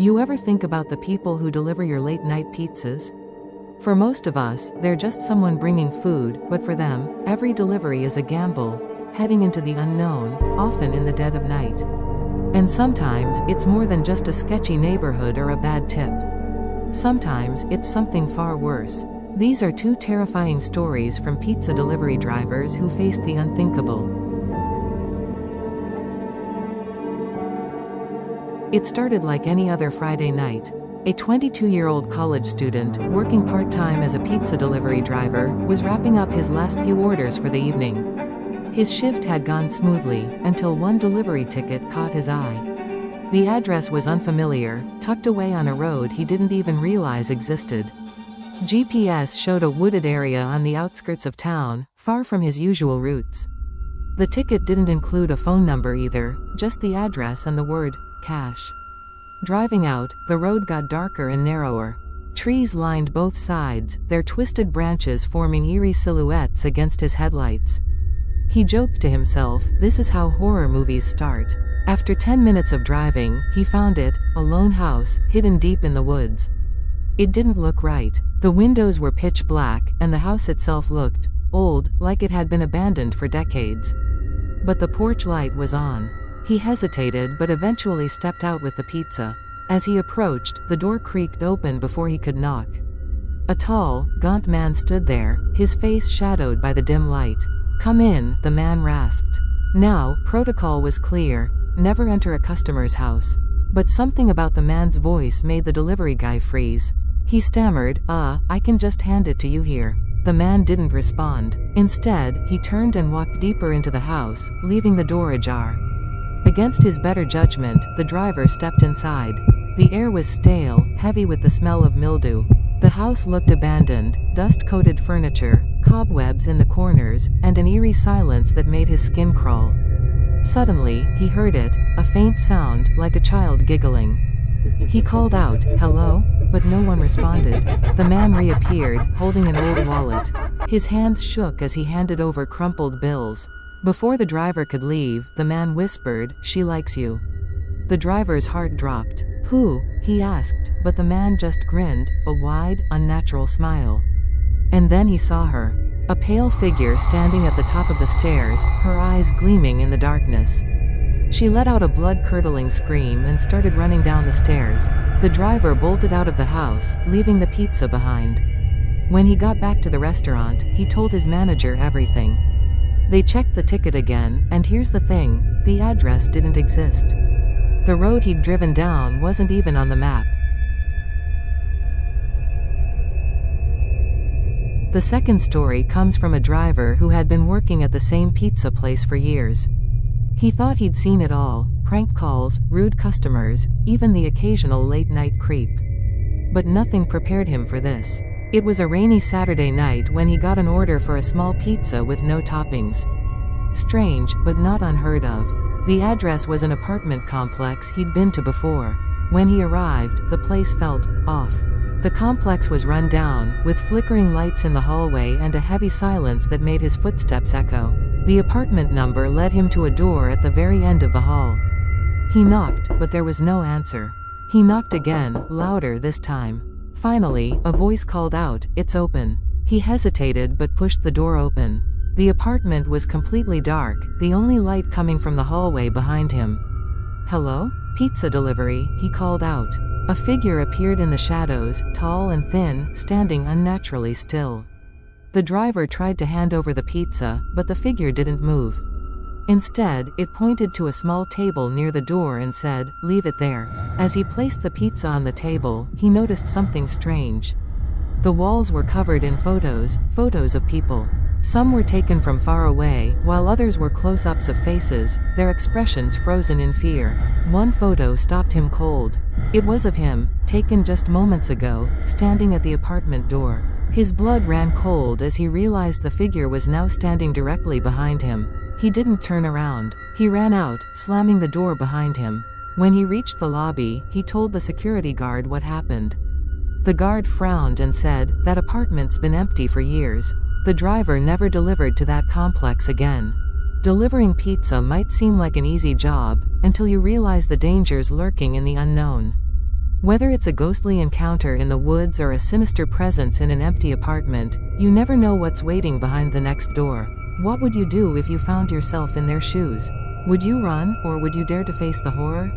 You ever think about the people who deliver your late-night pizzas? For most of us, they're just someone bringing food, but for them, every delivery is a gamble, heading into the unknown, often in the dead of night. And sometimes, it's more than just a sketchy neighborhood or a bad tip. Sometimes, it's something far worse. These are two terrifying stories from pizza delivery drivers who faced the unthinkable. It started like any other Friday night. A 22-year-old college student, working part-time as a pizza delivery driver, was wrapping up his last few orders for the evening. His shift had gone smoothly, until one delivery ticket caught his eye. The address was unfamiliar, tucked away on a road he didn't even realize existed. GPS showed a wooded area on the outskirts of town, far from his usual routes. The ticket didn't include a phone number either, just the address and the word, cash. Driving out, the road got darker and narrower. Trees lined both sides, their twisted branches forming eerie silhouettes against his headlights. He joked to himself, this is how horror movies start. After 10 minutes of driving, he found it, a lone house, hidden deep in the woods. It didn't look right. The windows were pitch black, and the house itself looked old, like it had been abandoned for decades. But the porch light was on. He hesitated but eventually stepped out with the pizza. As he approached, the door creaked open before he could knock. A tall, gaunt man stood there, his face shadowed by the dim light. "Come in," the man rasped. Now, protocol was clear: never enter a customer's house. But something about the man's voice made the delivery guy freeze. He stammered, I can just hand it to you here." The man didn't respond. Instead, he turned and walked deeper into the house, leaving the door ajar. Against his better judgment, the driver stepped inside. The air was stale, heavy with the smell of mildew. The house looked abandoned, dust-coated furniture, cobwebs in the corners, and an eerie silence that made his skin crawl. Suddenly, he heard it, a faint sound, like a child giggling. He called out, "Hello?" But no one responded. The man reappeared, holding an old wallet. His hands shook as he handed over crumpled bills. Before the driver could leave, the man whispered, "She likes you." The driver's heart dropped. "Who?" he asked, but the man just grinned, a wide, unnatural smile. And then he saw her. A pale figure standing at the top of the stairs, her eyes gleaming in the darkness. She let out a blood-curdling scream and started running down the stairs. The driver bolted out of the house, leaving the pizza behind. When he got back to the restaurant, he told his manager everything. They checked the ticket again, and here's the thing, the address didn't exist. The road he'd driven down wasn't even on the map. The second story comes from a driver who had been working at the same pizza place for years. He thought he'd seen it all: prank calls, rude customers, even the occasional late-night creep. But nothing prepared him for this. It was a rainy Saturday night when he got an order for a small pizza with no toppings. Strange, but not unheard of. The address was an apartment complex he'd been to before. When he arrived, the place felt off. The complex was run down, with flickering lights in the hallway and a heavy silence that made his footsteps echo. The apartment number led him to a door at the very end of the hall. He knocked, but there was no answer. He knocked again, louder this time. Finally, a voice called out, "It's open." He hesitated but pushed the door open. The apartment was completely dark, the only light coming from the hallway behind him. "Hello? Pizza delivery," he called out. A figure appeared in the shadows, tall and thin, standing unnaturally still. The driver tried to hand over the pizza, but the figure didn't move. Instead, it pointed to a small table near the door and said, "Leave it there." As he placed the pizza on the table, he noticed something strange. The walls were covered in photos of people. Some were taken from far away, while others were close-ups of faces, their expressions frozen in fear. One photo stopped him cold. It was of him, taken just moments ago, standing at the apartment door. His blood ran cold as he realized the figure was now standing directly behind him. He didn't turn around. He ran out, slamming the door behind him. When he reached the lobby, he told the security guard what happened. The guard frowned and said, "That apartment's been empty for years. The driver never delivered to that complex again." Delivering pizza might seem like an easy job, until you realize the dangers lurking in the unknown. Whether it's a ghostly encounter in the woods or a sinister presence in an empty apartment, you never know what's waiting behind the next door. What would you do if you found yourself in their shoes? Would you run, or would you dare to face the horror?